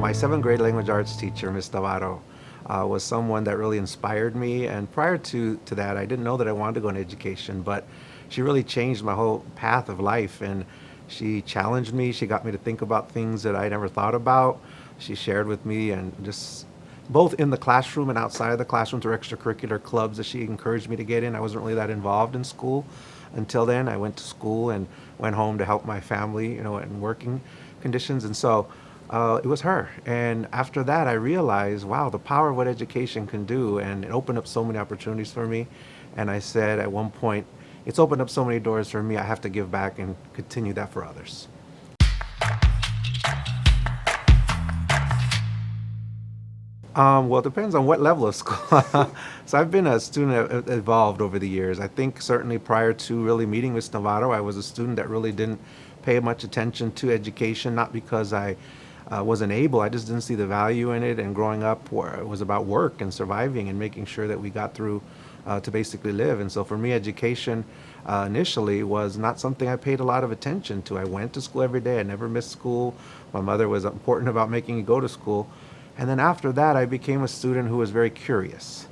My seventh grade language arts teacher, Miss Navarro, was someone that really inspired me. And prior to that, I didn't know that I wanted to go into education, but she really changed my whole path of life. And she challenged me. She got me to think about things that I never thought about. She shared with me, and just both in the classroom and outside of the classroom through extracurricular clubs that she encouraged me to get in. I wasn't really that involved in school until then. I went to school and went home to help my family, in working conditions. And so it was her. And after that, I realized, wow, the power of what education can do. And it opened up so many opportunities for me. And I said at one point, it's opened up so many doors for me, I have to give back and continue that for others. Well, it depends on what level of school. So I've been a student that evolved over the years. I think certainly prior to really meeting Miss Navarro, I was a student that really didn't pay much attention to education, not because I wasn't able, I just didn't see the value in it. And growing up, where it was about work and surviving and making sure that we got through to basically live. And so for me, education initially was not something I paid a lot of attention to. I went to school every day. I never missed school. My mother was important about making me go to school. And then after that, I became a student who was very curious.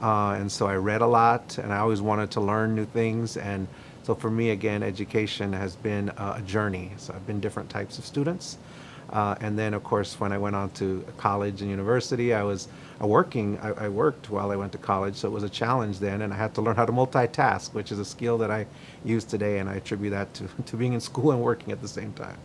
And so I read a lot, and I always wanted to learn new things. And so for me, again, education has been a journey. So I've been different types of students. And then, of course, when I went on to college and university, I was working. I worked while I went to college, so it was a challenge then, and I had to learn how to multitask, which is a skill that I use today, and I attribute that to being in school and working at the same time.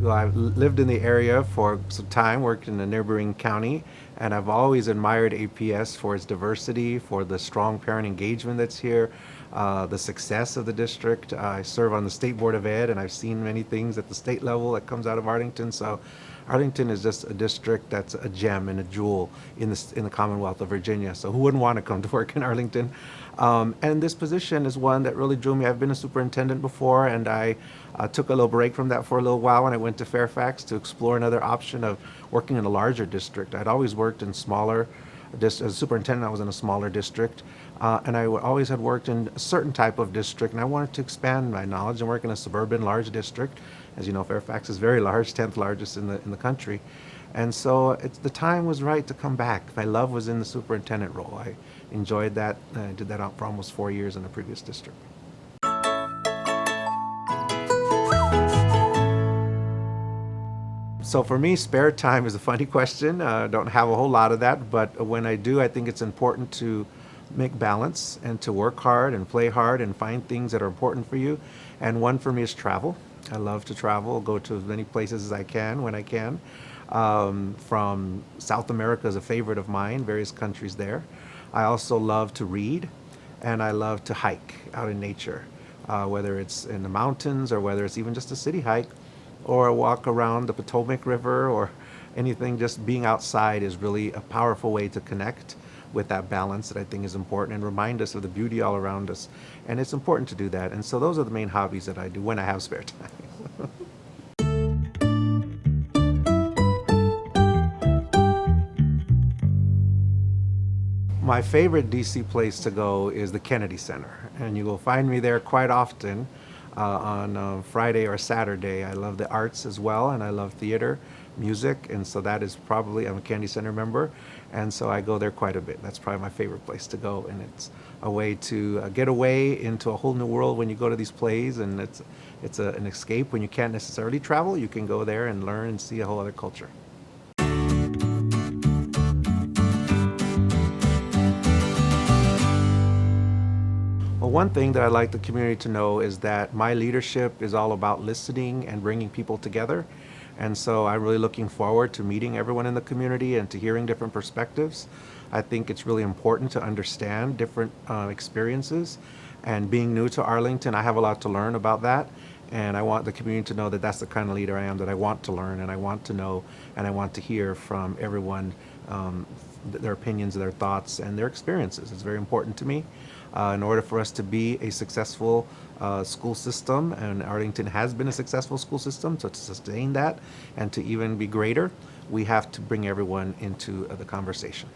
Well, I've lived in the area for some time, worked in a neighboring county, and I've always admired APS for its diversity, for the strong parent engagement that's here, the success of the district. I serve on the State Board of Ed, and I've seen many things at the state level that comes out of Arlington. So Arlington is just a district that's a gem and a jewel in the Commonwealth of Virginia. So who wouldn't want to come to work in Arlington? And this position is one that really drew me. I've been a superintendent before, and I took a little break from that for a little while when I went to Fairfax to explore another option of working in a larger district. I'd always worked in smaller as a superintendent. I was in a smaller district, and I always had worked in a certain type of district, and I wanted to expand my knowledge and work in a suburban large district. As you know, Fairfax is very large, 10th largest in the country. And so the time was right to come back. My love was in the superintendent role. I enjoyed that. I did that for almost 4 years in a previous district. So for me, spare time is a funny question. Don't have a whole lot of that, but when I do, I think it's important to make balance and to work hard and play hard and find things that are important for you. And one for me is travel. I love to travel, go to as many places as I can when I can. From South America is a favorite of mine, various countries there. I also love to read, and I love to hike out in nature, whether it's in the mountains or whether it's even just a city hike or a walk around the Potomac River or anything. Just being outside is really a powerful way to connect with that balance that I think is important and remind us of the beauty all around us. And it's important to do that. And so those are the main hobbies that I do when I have spare time. My favorite DC place to go is the Kennedy Center, and you will find me there quite often on Friday or Saturday. I love the arts as well, and I love theater, music, and so that is probably, I'm a Kennedy Center member, and so I go there quite a bit. That's probably my favorite place to go, and it's a way to get away into a whole new world when you go to these plays, and it's an escape. When you can't necessarily travel, you can go there and learn and see a whole other culture. Well, one thing that I'd like the community to know is that my leadership is all about listening and bringing people together. And so I'm really looking forward to meeting everyone in the community and to hearing different perspectives. I think it's really important to understand different experiences. And being new to Arlington, I have a lot to learn about that. And I want the community to know that that's the kind of leader I am, that I want to learn and I want to know and I want to hear from everyone, their opinions, their thoughts, and their experiences. It's very important to me. In order for us to be a successful school system, and Arlington has been a successful school system, so to sustain that and to even be greater, we have to bring everyone into the conversation.